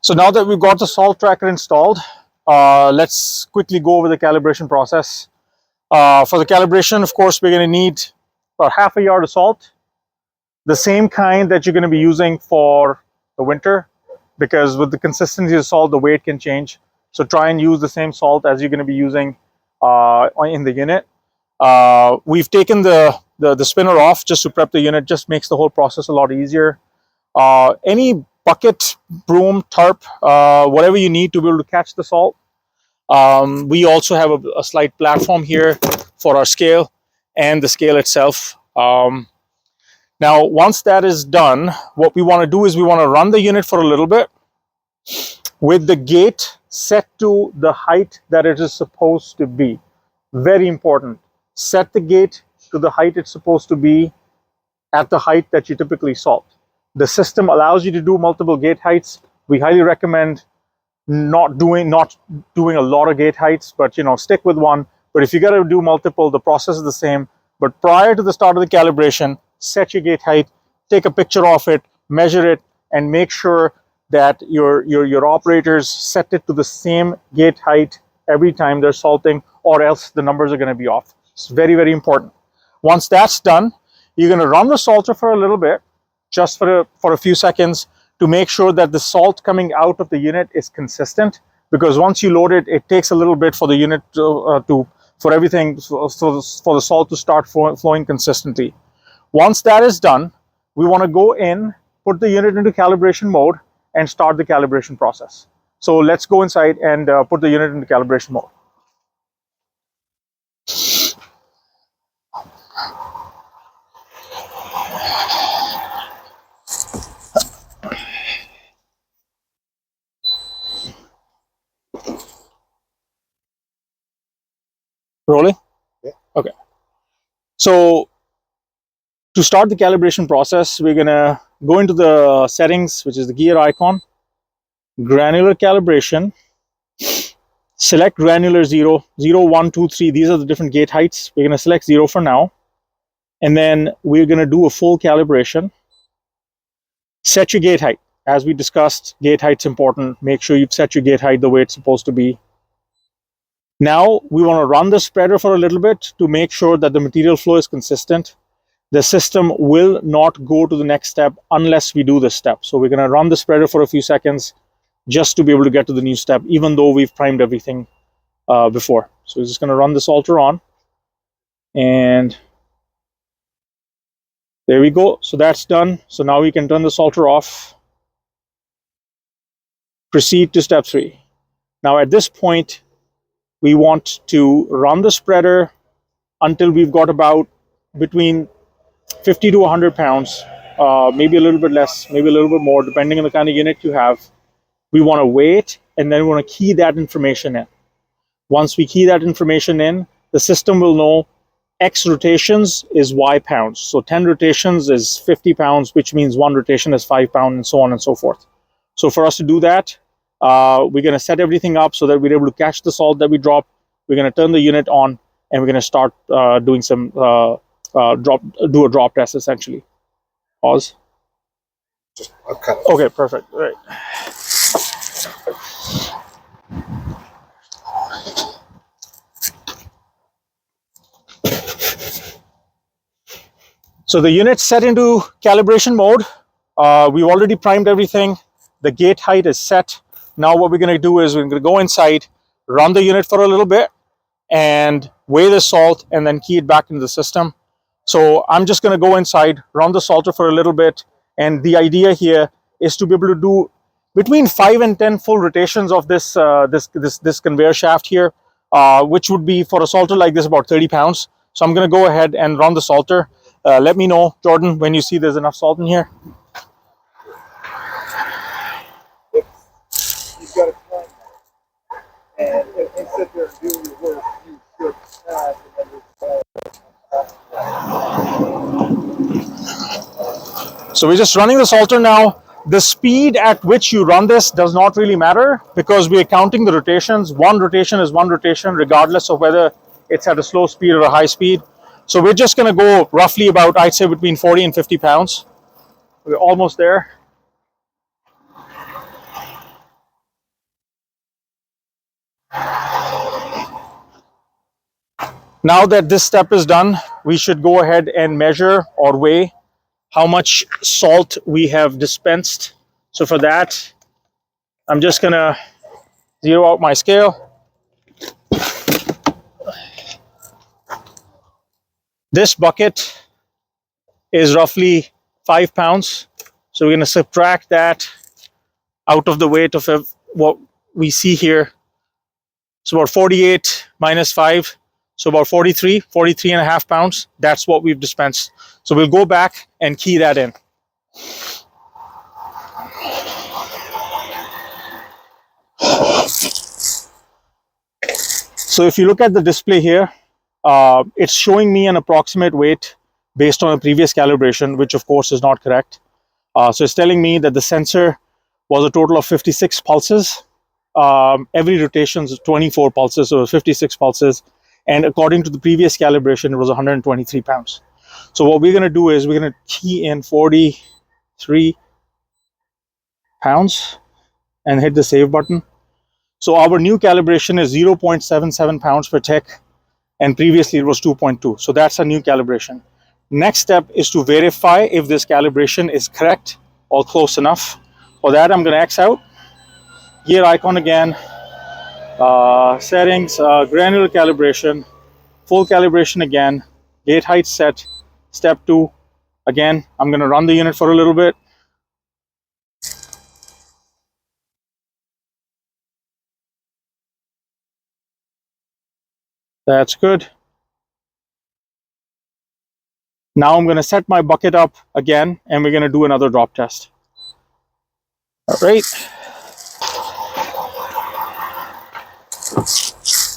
So now that we've got the salt tracker installed, let's quickly go over the calibration process. For the calibration, of course, we're going to need about half a yard of salt, the same kind that you're going to be using for the winter, because with the consistency of salt, the weight can change. So try and use the same salt as you're going to be using in the unit. We've taken the spinner off just to prep the unit, just makes the whole process a lot easier. Any bucket, broom, tarp, whatever you need to be able to catch the salt. We also have a slight platform here for our scale and the scale itself. Now, once that is done, what we want to do is we want to run the unit for a little bit with the gate set to the height that it is supposed to be. Very important. Set the gate to the height it's supposed to be at the height that you typically salt. The system allows you to do multiple gate heights. We highly recommend not doing a lot of gate heights, but stick with one. But if you got to do multiple, the process is the same. But prior to the start of the calibration, set your gate height, take a picture of it, measure it, and make sure that your operators set it to the same gate height every time they're salting, or else the numbers are going to be off. It's very, very important. Once that's done, you're going to run the salter for a little bit, just for a few seconds, to make sure that the salt coming out of the unit is consistent, because once you load it, it takes a little bit for the unit for the salt to start flowing consistently. Once that is done, we want to go in, put the unit into calibration mode, and start the calibration process. So let's go inside and put the unit into calibration mode. Rolling? Yeah. Okay. So to start the calibration process, we're going to go into the settings, which is the gear icon, granular calibration, select granular 0, 0, 1, 2, 3. These are the different gate heights. We're going to select 0 for now. And then we're going to do a full calibration. Set your gate height. As we discussed, gate height's important. Make sure you've set your gate height the way it's supposed to be. Now we want to run the spreader for a little bit to make sure that the material flow is consistent. The system will not go to the next step unless we do this step. So we're going to run the spreader for a few seconds just to be able to get to the new step, even though we've primed everything before. So we're just going to run the salter on. And there we go. So that's done. So now we can turn the salter off. Proceed to step 3. Now at this point, we want to run the spreader until we've got about between 50 to 100 pounds, maybe a little bit less, maybe a little bit more, depending on the kind of unit you have. We want to wait, and then we want to key that information in. Once we key that information in, the system will know X rotations is Y pounds. So 10 rotations is 50 pounds, which means 1 rotation is 5 pounds, and so on and so forth. So for us to do that, we're going to set everything up so that we're able to catch the salt that we drop. We're going to turn the unit on, and we're going to start doing some do a drop test essentially. Pause. Okay, perfect. All right. So the unit's set into calibration mode. We've already primed everything. The gate height is set. Now what we're going to do is we're going to go inside, run the unit for a little bit, and weigh the salt, and then key it back into the system. So I'm just going to go inside, run the salter for a little bit, and the idea here is to be able to do between 5 and 10 full rotations of this conveyor shaft here, which would be for a salter like this about 30 pounds. So I'm going to go ahead and run the salter. Let me know, Jordan, when you see there's enough salt in here. You've got to climb that. And if you sit there and do your work, you should pass and So we're just running the salter now. The speed at which you run this does not really matter because we are counting the rotations. One rotation is one rotation, regardless of whether it's at a slow speed or a high speed. So we're just going to go roughly about, I'd say, between 40 and 50 pounds. We're almost there. Now that this step is done, we should go ahead and measure or weigh how much salt we have dispensed. So for that, I'm just gonna zero out my scale. This bucket is roughly 5 pounds. So we're gonna subtract that out of the weight of what we see here. So about 48 minus 5, so about 43 and a half pounds. That's what we've dispensed. So we'll go back and key that in. So if you look at the display here, it's showing me an approximate weight based on a previous calibration, which of course is not correct. So it's telling me that the sensor was a total of 56 pulses. Every rotation is 24 pulses, so 56 pulses. And according to the previous calibration, it was 123 pounds. So what we're going to do is we're going to key in 43 pounds and hit the save button. So our new calibration is 0.77 pounds per tick, and previously it was 2.2. So that's a new calibration. Next step is to verify if this calibration is correct or close enough. For that, I'm going to X out, gear icon again, settings, granular calibration, full calibration again, gate height set, step 2. Again, I'm going to run the unit for a little bit. That's good. Now I'm going to set my bucket up again, and we're going to do another drop test. All right.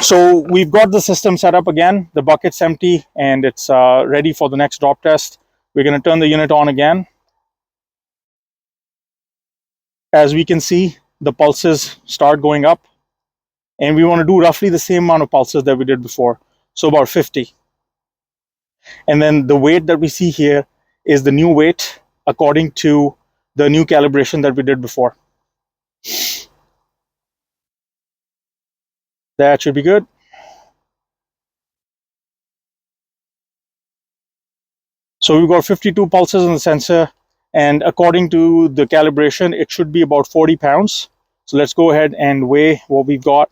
So we've got the system set up again. The bucket's empty, and it's ready for the next drop test. We're going to turn the unit on again. As we can see, the pulses start going up. And we want to do roughly the same amount of pulses that we did before. So about 50. And then the weight that we see here is the new weight according to the new calibration that we did before. That should be good. So we've got 52 pulses in the sensor, and according to the calibration, it should be about 40 pounds. So let's go ahead and weigh what we've got.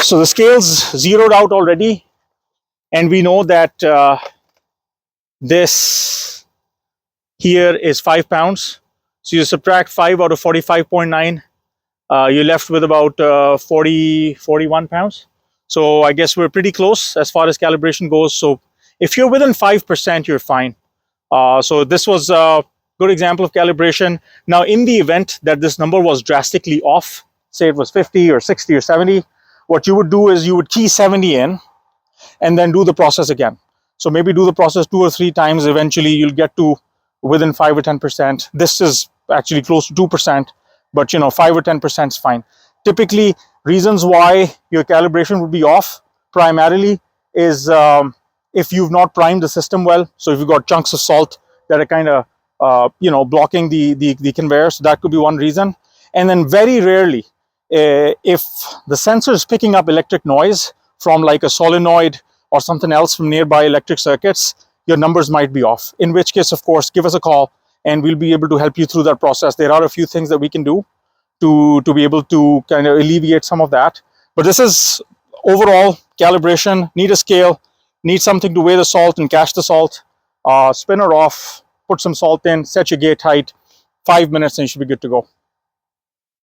So the scale's zeroed out already, and we know that this here is 5 pounds. So you subtract 5 out of 45.9, you're left with about 41 pounds. So I guess we're pretty close as far as calibration goes. So if you're within 5%, you're fine. So this was a good example of calibration. Now, in the event that this number was drastically off, say it was 50 or 60 or 70, what you would do is you would key 70 in and then do the process again. So maybe do the process 2 or 3 times. Eventually, you'll get to within 5 or 10%. This is actually close to 2%, but 5 or 10% is fine. Typically, reasons why your calibration would be off primarily is if you've not primed the system well. So if you've got chunks of salt that are kind of blocking the conveyor, so that could be one reason. And then very rarely, if the sensor is picking up electric noise from like a solenoid or something else from nearby electric circuits, your numbers might be off. In which case, of course, give us a call and we'll be able to help you through that process. There are a few things that we can do to be able to kind of alleviate some of that. But this is overall calibration. Need a scale, need something to weigh the salt and cache the salt. Spin her off, put some salt in, set your gate height, 5 minutes, and you should be good to go.